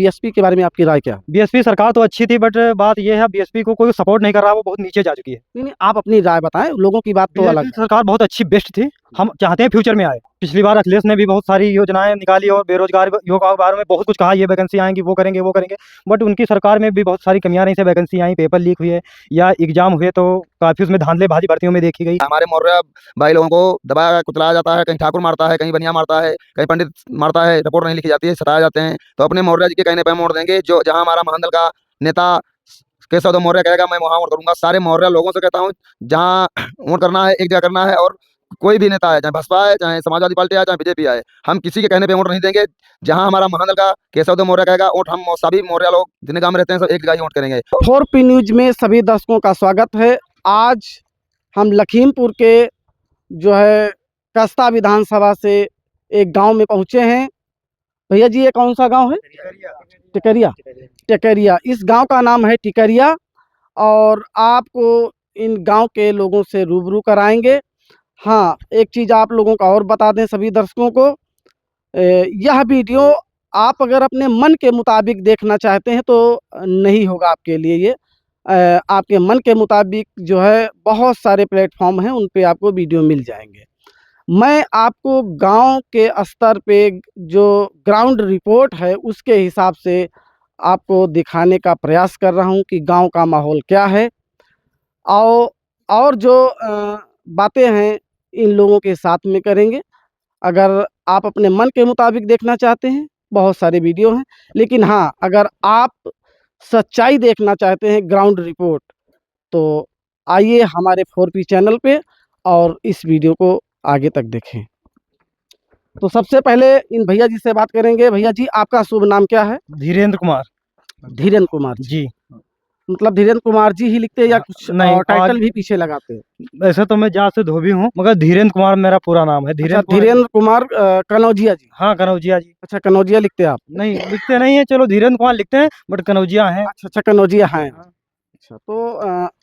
BSP के बारे में आपकी राय क्या है? बीएसपी सरकार तो अच्छी थी, बट बात यह है बीएसपी को कोई सपोर्ट नहीं कर रहा, वो बहुत नीचे जा चुकी है। नहीं, आप अपनी राय बताएं, लोगों की बात तो अलग बीजेपी है। सरकार बहुत अच्छी, बेस्ट थी। हम चाहते हैं फ्यूचर में आए। पिछली बार अखिलेश ने भी बहुत सारी योजनाएं निकाली और बेरोजगार युवकों के बारे में बहुत कुछ कहा, ये वैकेंसी आएंगी, वो करेंगे, वो करेंगे। बट उनकी सरकार में भी बहुत सारी कमियां रही से वैकेंसी आई, पेपर लीक हुए या एग्जाम हुए तो काफी उसमें धांधलेबाजी भर्तियों में देखी गई। हमारे मौर्य भाई लोगों को दबाया कुचलाया जाता है, कहीं ठाकुर मारता है, कहीं बनिया मारता है, कहीं पंडित मारता है, रिपोर्ट नहीं लिखी जाती है, सताए जाते हैं। तो अपने मौर्य जी के कहने पर मोड़ देंगे। जो जहां हमारा महान दल का नेता केशव देव मौर्य कहेगा, मैं वहां वोट करूंगा। सारे मौर्य लोगों से कहता हूँ, जहां वोट करना है एक जगह करना है, और कोई भी नेता है, चाहे बसपा है, चाहे समाजवादी पार्टी है, चाहे बीजेपी है, हम किसी के कहने पे वोट नहीं देंगे। जहां हमारा महान दल का केशव देव मौर्य कहेगा वोट, हम सभी मौर्य लोग जितने गांव में रहते हैं सब एक जगह ही वोट करेंगे। 4P न्यूज में सभी दर्शकों का स्वागत है। आज हम लखीमपुर के जो है कस्ता विधानसभा से एक गांव में पहुंचे हैं। भैया जी, ये कौन सा गांव है? टिकरिया। टिकरिया, इस गांव का नाम है टिकरिया, और आपको इन गांव के लोगों से रूबरू कराएंगे। हाँ, एक चीज़ आप लोगों का और बता दें सभी दर्शकों को, यह वीडियो आप अगर अपने मन के मुताबिक देखना चाहते हैं तो नहीं होगा आपके लिए ये। आपके मन के मुताबिक जो है बहुत सारे प्लेटफॉर्म हैं, उन पे आपको वीडियो मिल जाएंगे। मैं आपको गांव के स्तर पे जो ग्राउंड रिपोर्ट है उसके हिसाब से आपको दिखाने का प्रयास कर रहा हूं कि गांव का माहौल क्या है, और जो बातें हैं इन लोगों के साथ में करेंगे। अगर आप अपने मन के मुताबिक देखना चाहते हैं, बहुत सारे वीडियो हैं, लेकिन हाँ, अगर आप सच्चाई देखना चाहते हैं, ग्राउंड रिपोर्ट, तो आइए हमारे 4P चैनल पे और इस वीडियो को आगे तक देखें। तो सबसे पहले इन भैया जी से बात करेंगे। भैया जी, आपका शुभ नाम क्या है? धीरेन्द्र कुमार धीरेन्द्र कुमार जी। मतलब धीरेन्द्र कुमार जी ही लिखते हैं या कुछ नहीं, टाइटल भी पीछे लगाते हैं? वैसे तो मैं जात से धोबी हूँ, मगर धीरेन्द्र कुमार मेरा पूरा नाम है। धीरेन्द्र कुमार कनौजिया जी। हाँ, कनौजिया जी। अच्छा, कनौजिया लिखते हैं आप? नहीं, लिखते नहीं है, चलो धीरेन्द्र कुमार लिखते हैं, बट कनौजिया है। अच्छा, कनौजिया हैं। अच्छा, तो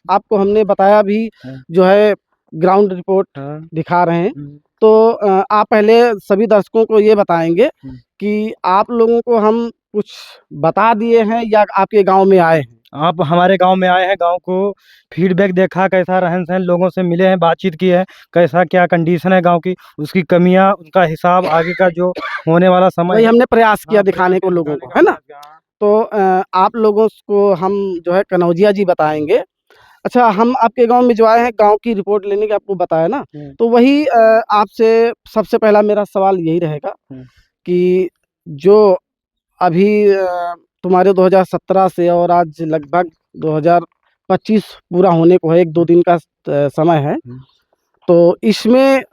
आपको हमने बताया भी, जो है ग्राउंड रिपोर्ट दिखा रहे हैं। तो आप पहले सभी दर्शकों को ये बताएंगे कि आप लोगों को हम कुछ बता दिए हैं या आपके गांव में आए हैं? आप हमारे गांव में आए हैं, गांव को फीडबैक देखा, कैसा रहन सहन, लोगों से मिले हैं, बातचीत की है, कैसा क्या कंडीशन है गांव की, उसकी कमियां, उनका हिसाब, आगे का जो होने वाला समय हमने प्रयास किया दिखाने को लोगों को, है ना। तो आप लोगों को हम जो है कनौजिया जी बताएंगे। अच्छा, हम आपके गांव में जो आए हैं गांव की रिपोर्ट लेने के, आपको बताया ना, तो वही आपसे सबसे पहला मेरा सवाल यही रहेगा कि जो अभी तुम्हारे 2017 से और आज लगभग 2025 पूरा होने को है, 1-2 दिन का समय है, तो इसमें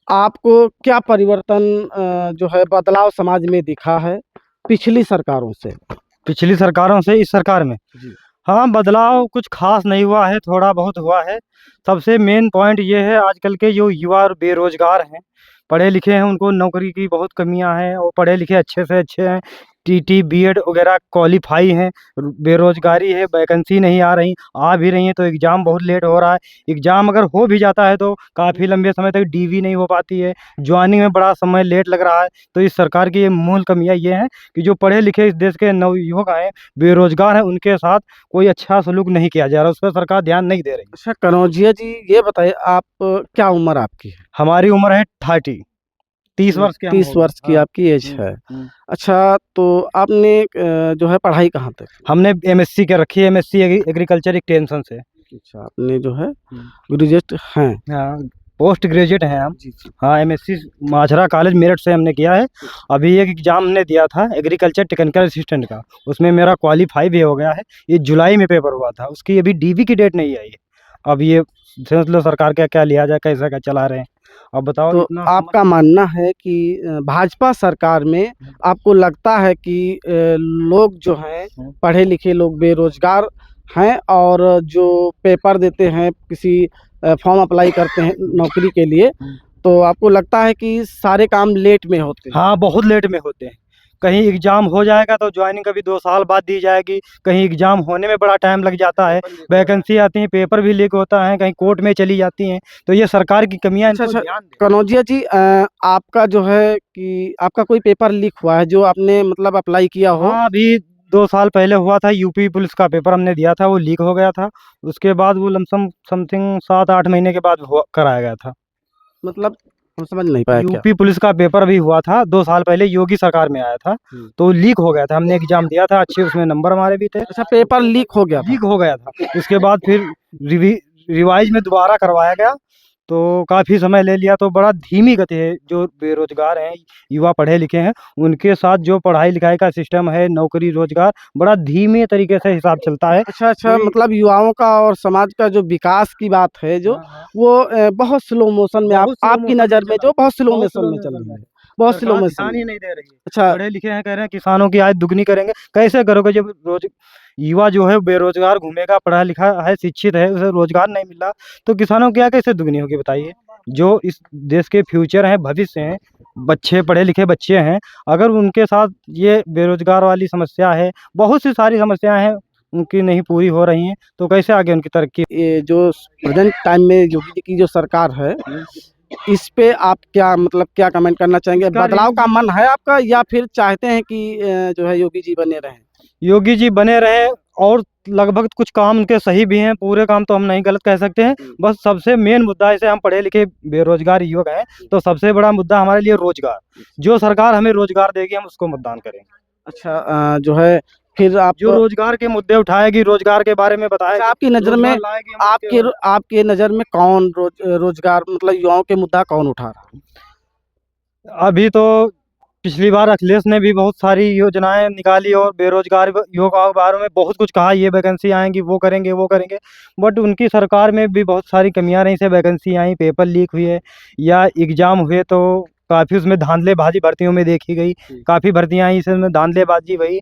आपको क्या परिवर्तन जो है बदलाव समाज में दिखा है पिछली सरकारों से? पिछली सरकारों से इस सरकार में जी। हाँ, बदलाव कुछ खास नहीं हुआ है, थोड़ा बहुत हुआ है। सबसे मेन पॉइंट ये है, आजकल के जो युवा और बेरोजगार हैं, पढ़े लिखे हैं, उनको नौकरी की बहुत कमियां हैं, और पढ़े लिखे अच्छे से अच्छे हैं, टीटी बीएड वगैरह क्वालिफाई हैं, बेरोजगारी है, वैकेंसी नहीं आ रही, आ भी रही हैं तो एग्ज़ाम बहुत लेट हो रहा है। एग्ज़ाम अगर हो भी जाता है तो काफ़ी लंबे समय तक डीवी नहीं हो पाती है, ज्वाइनिंग में बड़ा समय लेट लग रहा है। तो इस सरकार की ये मूल कमियां ये हैं कि जो पढ़े लिखे इस देश के नवयुवक हैं, बेरोजगार हैं, उनके साथ कोई अच्छा सलूक नहीं किया जा रहा, उस पर सरकार ध्यान नहीं दे रही। अच्छा कनौजिया जी, ये बताइए आप क्या उम्र आपकी है? हमारी उम्र है 30 वर्ष की। 30 वर्ष की आपकी एज है। अच्छा, तो आपने जो है पढ़ाई कहाँ तक? हमने एमएससी के रखी है, एमएससी एग्रीकल्चर एक्सटेंशन से। अच्छा, आपने जो है ग्रेजुएट हैं? हाँ, पोस्ट ग्रेजुएट हैं हम। हाँ, एमएससी माछरा कॉलेज मेरठ से हमने किया है। अभी एक एग्ज़ाम हमने दिया था एग्रीकल्चर टेक्निकल असिस्टेंट का, उसमें मेरा क्वालिफाई भी हो गया है। ये जुलाई में पेपर हुआ था, उसकी अभी डीवी की डेट नहीं आई है। अब ये समझ लो सरकार क्या क्या लिया जाए, कैसा क्या चला रहे हैं, अब बताओ। तो आपका मानना है कि भाजपा सरकार में आपको लगता है कि लोग जो हैं पढ़े लिखे लोग बेरोजगार हैं, और जो पेपर देते हैं, किसी फॉर्म अप्लाई करते हैं नौकरी के लिए, तो आपको लगता है कि सारे काम लेट में होते हैं? हाँ, बहुत लेट में होते हैं। कहीं एग्जाम हो जाएगा तो ज्वाइनिंग कभी 2 साल बाद दी जाएगी, कहीं एग्जाम होने में बड़ा टाइम लग जाता है, वैकेंसी आती है, पेपर भी लीक होता है, कहीं कोर्ट में चली जाती हैं। तो ये सरकार की कमियां, अच्छा इनको अच्छा ध्यान दें। कनौजिया जी, आपका जो है कि आपका कोई पेपर लीक हुआ है जो आपने मतलब अप्लाई किया हो? हाँ, अभी 2 साल पहले हुआ था, यूपी पुलिस का पेपर हमने दिया था, वो लीक हो गया था। उसके बाद वो लमसम समथिंग 7-8 महीने के बाद कराया गया था। मतलब हम समझ नहीं पाया क्या? यूपी पुलिस का पेपर अभी हुआ था 2 साल पहले, योगी सरकार में आया था, तो लीक हो गया था। हमने एग्जाम दिया था, अच्छे उसमें नंबर हमारे भी थे। अच्छा, पेपर लीक हो गया था। लीक हो गया था, उसके बाद फिर रिवाइज में दोबारा करवाया गया, तो काफ़ी समय ले लिया। तो बड़ा धीमी गति है, जो बेरोजगार हैं, युवा पढ़े लिखे हैं, उनके साथ जो पढ़ाई लिखाई का सिस्टम है, नौकरी रोजगार, बड़ा धीमे तरीके से हिसाब चलता है। अच्छा अच्छा, कोई- मतलब युवाओं का और समाज का जो विकास की बात है जो हाँ, हाँ। वो बहुत स्लो मोशन में बहुत स्लो आपकी मोशन में नज़र में चल रहा जो है, बहुत स्लो बहुत मोशन स्लो में में चल चल रही रहा है, है। बहुत स्लो सरकार मोशन ध्यान में। ही नहीं दे रही है। अच्छा पढ़े लिखे हैं, कह रहे हैं किसानों की आय दुगनी करेंगे। कैसे करोगे जब युवा जो है बेरोजगार घूमेगा, पढ़ा लिखा है, शिक्षित है, उसे रोजगार नहीं मिल रहा, तो किसानों की आय कैसे दुगनी होगी बताइए? जो इस देश के फ्यूचर हैं, भविष्य हैं, बच्चे पढ़े लिखे बच्चे हैं, अगर उनके साथ ये बेरोजगार वाली समस्या है, बहुत सी सारी समस्याएं हैं, उनकी नहीं पूरी हो रही हैं, तो कैसे आगे उनकी तरक्की? ये जो प्रेजेंट टाइम में योगी जी की जो सरकार है, इस पे आप क्या मतलब क्या कमेंट करना चाहेंगे? इसका बदलाव का रिव्यू मन है आपका या फिर चाहते हैं कि जो है योगी जी बने रहें? योगी जी बने रहे, और लगभग कुछ काम उनके सही भी हैं, पूरे काम तो हम नहीं गलत कह सकते हैं। बस सबसे मेन मुद्दा, जैसे हम पढ़े लिखे बेरोजगार युवक हैं, तो सबसे बड़ा मुद्दा हमारे लिए रोजगार। जो सरकार हमें रोजगार देगी, हम उसको मतदान करेंगे। अच्छा, जो है फिर आप जो रोजगार के मुद्दे उठाएगी, रोजगार के बारे में अच्छा, बताएगी, आपकी नज़र में रोजगार लाएगी, हम उसके आपके नज़र में कौन रोजगार मतलब युवाओं के मुद्दा कौन उठा रहा है? अभी तो पिछली बार अखिलेश ने भी बहुत सारी योजनाएं निकाली, और बेरोजगार युवकों के बारे में बहुत कुछ कहा, ये वैकेंसी आएंगी, वो करेंगे, वो करेंगे। बट उनकी सरकार में भी बहुत सारी कमियां रही, से वैकेंसी आई, पेपर लीक हुए, या एग्जाम हुए तो काफ़ी उसमें धांधलेबाजी भर्तियों में देखी गई। काफ़ी भर्तियां आई, इसमें धांधलेबाजी हुई।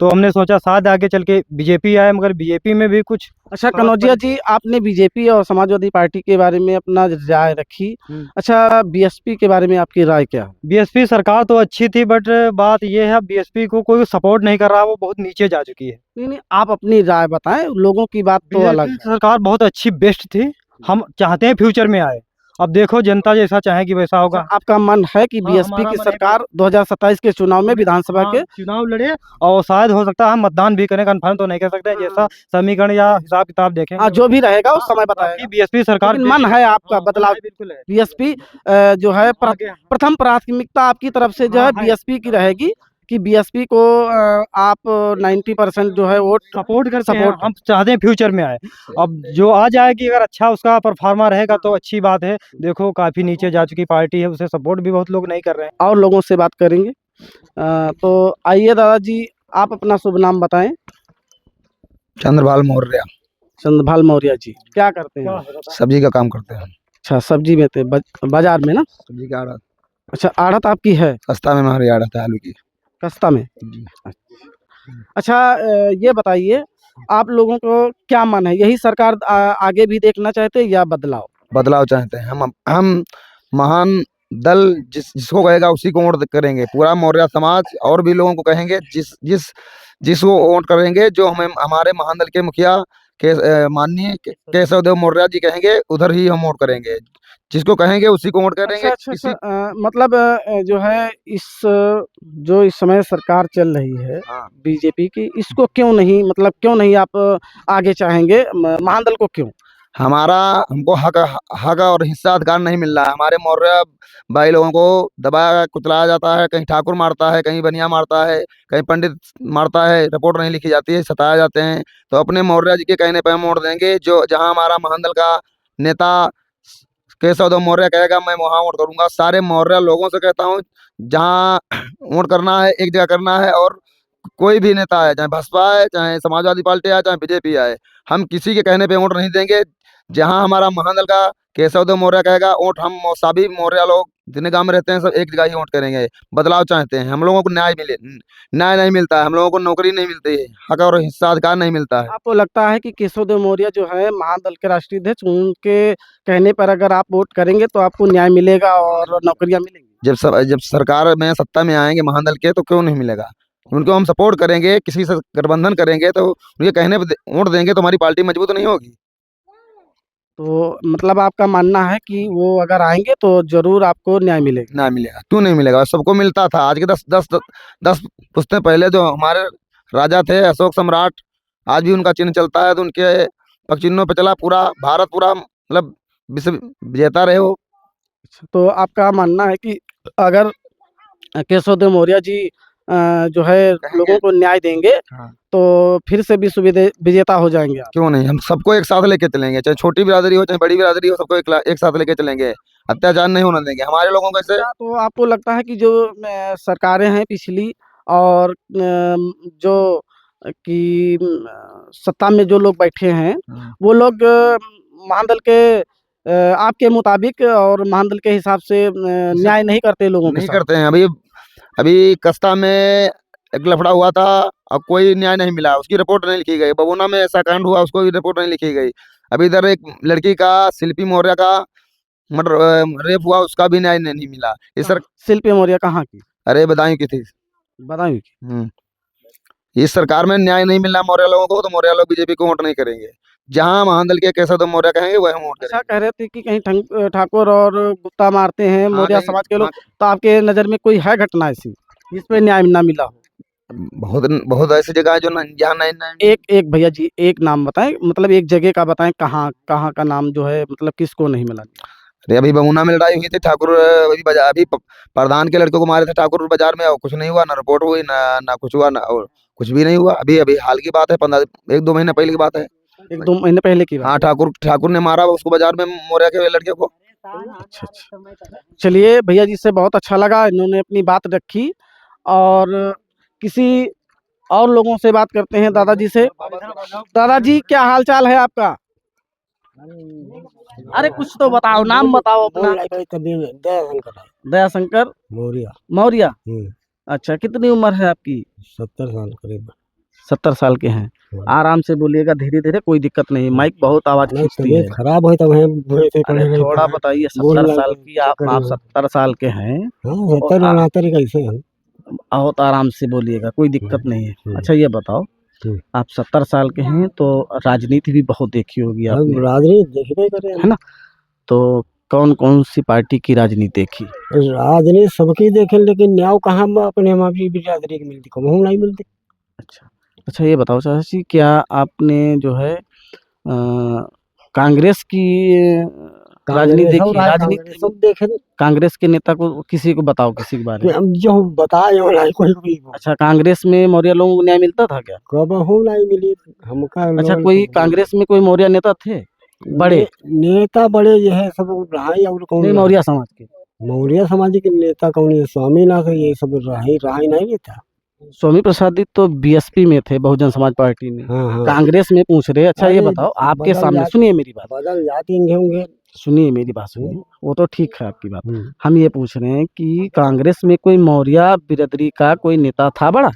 तो हमने सोचा शायद आगे चल के बीजेपी आए, मगर बीजेपी में भी कुछ अच्छा खास कनौजिया जी, आपने बीजेपी और समाजवादी पार्टी के बारे में अपना राय रखी। अच्छा, बीएसपी के बारे में आपकी राय क्या है? बीएसपी सरकार तो अच्छी थी, बट बात यह है, बीएसपी को कोई सपोर्ट नहीं कर रहा, वो बहुत नीचे जा चुकी है। नहीं नहीं, आप अपनी राय बताएं, लोगों की बात तो अलग बीजेपी है। सरकार बहुत अच्छी, बेस्ट थी। हम चाहते हैं फ्यूचर में आए। अब देखो, जनता जैसा चाहेगी वैसा अच्छा, होगा। आपका मन है कि हाँ, बीएसपी हमारा की मन है सरकार 2027 के चुनाव में विधानसभा हाँ, के चुनाव लड़े, और शायद हो सकता है हम मतदान भी करें, कन्फर्म तो नहीं कर सकते हैं, जैसा समीकरण या हिसाब किताब देखेंगे। हाँ, जो भी रहेगा उस हाँ, समय बाकी बताएगा। बीएसपी सरकार लेकिन बेस्ट मन है। है आपका हाँ, मन बदलाव, है, बिल्कुल है। बीएसपी जो है आगे प्रथम प्राथमिकता आपकी तरफ से जो हाँ है है, बीएसपी की रहेगी कि बीएसपी को आप 90% जो है वोट सपोर्ट करते हैं, सपोर्ट हम चाहते हैं फ्यूचर में आए। अब जो आ जाएगी, अगर अच्छा उसका परफॉर्मा रहेगा तो अच्छी बात है। देखो, काफ़ी नीचे जा चुकी पार्टी है, उसे सपोर्ट भी बहुत लोग नहीं कर रहे हैं। और लोगों से बात करेंगे। तो आइए दादाजी, आप अपना शुभ नाम बताएं। चंद्रभाल मौर्य, चंद्रभाल मौर्य जी, क्या करते हैं आप? सब्जी का काम करते हैं। अच्छा, सब्जी में थे बाजार में ना? सब्जी का आड़त, अच्छा, आड़त आपकी है सस्ता में हमारी आड़त है आलू की। कस्ता में? जी। अच्छा, ये बताइए, आप लोगों को क्या मन है, यही सरकार आगे भी देखना चाहते हैं या बदलाव? बदलाव चाहते हैं हम महान दल जिसको कहेगा उसी को वोट करेंगे। पूरा मौर्य समाज और भी लोगों को कहेंगे, जिसको वोट करेंगे, जो हमें हमारे महान दल के मुखिया माननीय केशव देव मौर्य जी कहेंगे, उधर ही हम वोट करेंगे। जिसको कहेंगे उसी को वोट करेंगे। अच्छा अच्छा अच्छा, मतलब जो है जो इस समय सरकार चल रही है हाँ, बीजेपी की, इसको क्यों नहीं मतलब क्यों नहीं आप आगे चाहेंगे, महादल को क्यों? हमको हक हक और हिस्सा अधिकार नहीं मिल रहा है। हमारे मौर्य भाई लोगों को दबाया कुचलाया जाता है, कहीं ठाकुर मारता है, कहीं बनिया मारता है, कहीं पंडित मारता है, रिपोर्ट नहीं लिखी जाती है, सताए जाते हैं। तो अपने मौर्य जी के कहने पर हम वोट देंगे। जो जहां हमारा महान दल का नेता केशव देव मौर्य कहेगा, मैं वहां वोट करूंगा। सारे मौर्य लोगों से कहता हूँ, जहाँ वोट करना है एक जगह करना है, और कोई भी नेता है, चाहे भाजपा है, चाहे समाजवादी पार्टी है, चाहे बीजेपी है, हम किसी के कहने पे वोट नहीं देंगे। जहां हमारा महादल का केशव देव मौर्य कहेगा वोट, हम सभी मौर्य लोग जितने गांव में रहते हैं सब एक जगह ही वोट करेंगे। बदलाव चाहते हैं, हम लोगों को न्याय मिले। न्याय नहीं मिलता है, हम लोगों को नौकरी नहीं मिलती है, हक और हिस्सा अधिकार नहीं मिलता है। आपको लगता है कि केशव देव मौर्य जो है महादल के राष्ट्रीय अध्यक्ष, उनके कहने पर अगर आप वोट करेंगे तो आपको न्याय मिलेगा और नौकरियां मिलेंगी? जब सरकार में सत्ता में आएंगे महादल के, तो क्यों नहीं मिलेगा। उनको हम सपोर्ट करेंगे, किसी से गठबंधन करेंगे, तो उनके कहने पे वोट देंगे तो हमारी पार्टी मजबूत नहीं होगी। तो मतलब आपका मानना है कि वो अगर आएंगे तो जरूर आपको न्याय मिलेगा। ना मिलेगा, क्यों नहीं मिलेगा, सबको मिलता था। आज के 10 पुश्तें पहले जो हमारे राजा थे अशोक सम्राट, आज भी उनका चिन्ह चलता है, तो उनके पग चिन्हों पे चला पूरा भारत, पूरा मतलब विश्व विजेता रहे हो। तो आपका मानना है कि अगर केशव देव मौर्य जी जो है लोगों को न्याय देंगे हाँ। तो फिर से विश्व विजेता हो जाएंगे आप। क्यों नहीं, हम सबको एक साथ लेके चलेंगे, चाहे छोटी बिरादरी हो चाहे बड़ी बिरादरी हो, सबको एक साथ लेके चलेंगे। अत्याचार नहीं होने देंगे हमारे लोगों को। ऐसे अच्छा, तो आपको लगता है कि जो सरकारें हैं पिछली और जो कि सत्ता में जो लोग बैठे हैं वो लोग महादल के आपके मुताबिक और महादल के हिसाब से न्याय नहीं करते लोगों के नहीं साथ? करते हैं। अभी कस्ता में एक लफड़ा हुआ था और कोई न्याय नहीं मिला, उसकी रिपोर्ट नहीं लिखी गई। बबूना में ऐसा कांड हुआ, उसको भी रिपोर्ट नहीं लिखी गई। अभी इधर एक लड़की का, शिल्पी मौर्य का मर्डर रेप हुआ, उसका भी न्याय नहीं मिला। इस सर शिल्पी मौर्य कहाँ की? अरे बदायूं की थी। बदायूं की। इस सरकार में न्याय नहीं मिला मौर्य लोगों को, तो मौर्य लोग बीजेपी को वोट नहीं करेंगे। जहां महादल के केशव देव मौर्य कहेंगे वह हम वोट अच्छा, करेंगे। कह रहे थे कि कहीं ठाकुर और गुप्ता मारते हैं हाँ, मौर्य कहीं- समाज के लोग, हाँ, तो आपके नज़र में कोई है घटना ऐसी जिस पे न्याय ना मिला हो? बहुत बहुत ऐसी जगह है जो जहाँ नहीं। एक भैया जी एक नाम बताएं, मतलब एक जगह का बताएं, कहाँ कहाँ का नाम जो है, मतलब किसको नहीं मिला? अरे अभी बमुना में लड़ाई हुई थी, ठाकुर अभी प्रधान के लड़कों को मारे थे ठाकुर बाजार में, और कुछ नहीं हुआ, ना रिपोर्ट हुई, ना कुछ हुआ, ना और कुछ भी नहीं हुआ। अभी अभी हाल की बात है, 1-2 महीने पहले की बात है। 1-2 महीने पहले की बात? हाँ, ठाकुर ने मारा उसको बाजार में, मौर्य के लड़के को। अच्छा अच्छा, चलिए भैया जी से बहुत अच्छा लगा, इन्होंने अपनी बात रखी। और किसी और लोगों से बात करते हैं, दादाजी से। दादाजी क्या हाल चाल है आपका? अरे कुछ तो बताओ, नाम बताओ अपना। दयाशंकर मौर्य। अच्छा, कितनी उम्र है आपकी? 70 साल करीब। 70 साल के हैं। आराम से बोलिएगा, धीरे धीरे, कोई दिक्कत नहीं। माइक बहुत आवाज नहीं, खींचती है। तबीयत खराब है तब हम बुरे से पड़े अरे रहे थोड़ा थे। बताइए, बोल 70 रहा साल है, की आप 70 साल के हैं। हाँ, और 70 69 कैसे हम। बहुत आराम से बोलिएगा, कोई दिक्कत नहीं है। अच्छा ये बताओ, आप 70 साल के हैं तो राजनीति भी बहुत देखी होगी हम आपने, राजनीति देखबे करे है ना? तो कौन कौन सी पार्टी की राजनीति देखी? राजनीति सबकी देखे, लेकिन न्याय कहाँ अपने हम आपकी बिरादरी की मिलती, कहूँ नहीं मिलती। अच्छा अच्छा, ये बताओ चाचा जी, क्या आपने जो है कांग्रेस की राजनीति देखी? राजनीति सब देखे कांग्रेस के नेता को किसी को बताओ, किसी के बारे में। हम जो बताए हो नहीं कोई भी। अच्छा, कांग्रेस में मौर्य लोगों को न्याय मिलता था क्या? कब हो नहीं मिली हमका। अच्छा, कोई कांग्रेस में कोई मौर्य नेता थे बड़े? नेता बड़े ये है सब रहा, और कौन नहीं, रहा? मौर्य समाज के। मौर्य समाज के नेता कौन है? स्वामीनाथ है, ये सब रहा ही नहीं था। स्वामी प्रसाद तो बीएसपी में थे, बहुजन समाज पार्टी में। हाँ हाँ, कांग्रेस में पूछ रहे। अच्छा ये अरे बताओ, आपके बदल सामने जात सुनिए मेरी बात, बदल जाती होंगे। सुनिए मेरी बात, सुनिए। वो तो ठीक है आपकी बात। हम ये पूछ रहे हैं कि कांग्रेस में कोई मौर्य बिरादरी का कोई नेता था बड़ा?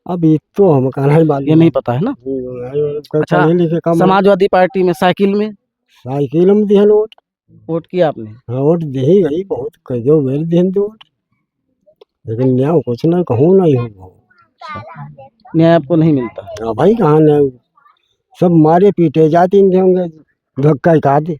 अब ये तो हम कहना ही मालूम ये नहीं पता है ना? अच्छा, पढ़े लिखे कम। समाजवादी पार्टी में, साइकिल में साइकिल में दिहन वोट। वोट किया आपने? हाँ, वोट दे ही गई, बहुत कहो बेर दिहन वोट, लेकिन न्याय कुछ ना कहूँ नहीं हो। न्याय आपको नहीं मिलता? हाँ भाई, कहाँ न्याय, सब मारे पीटे जाती होंगे, धक्का ही खा दे।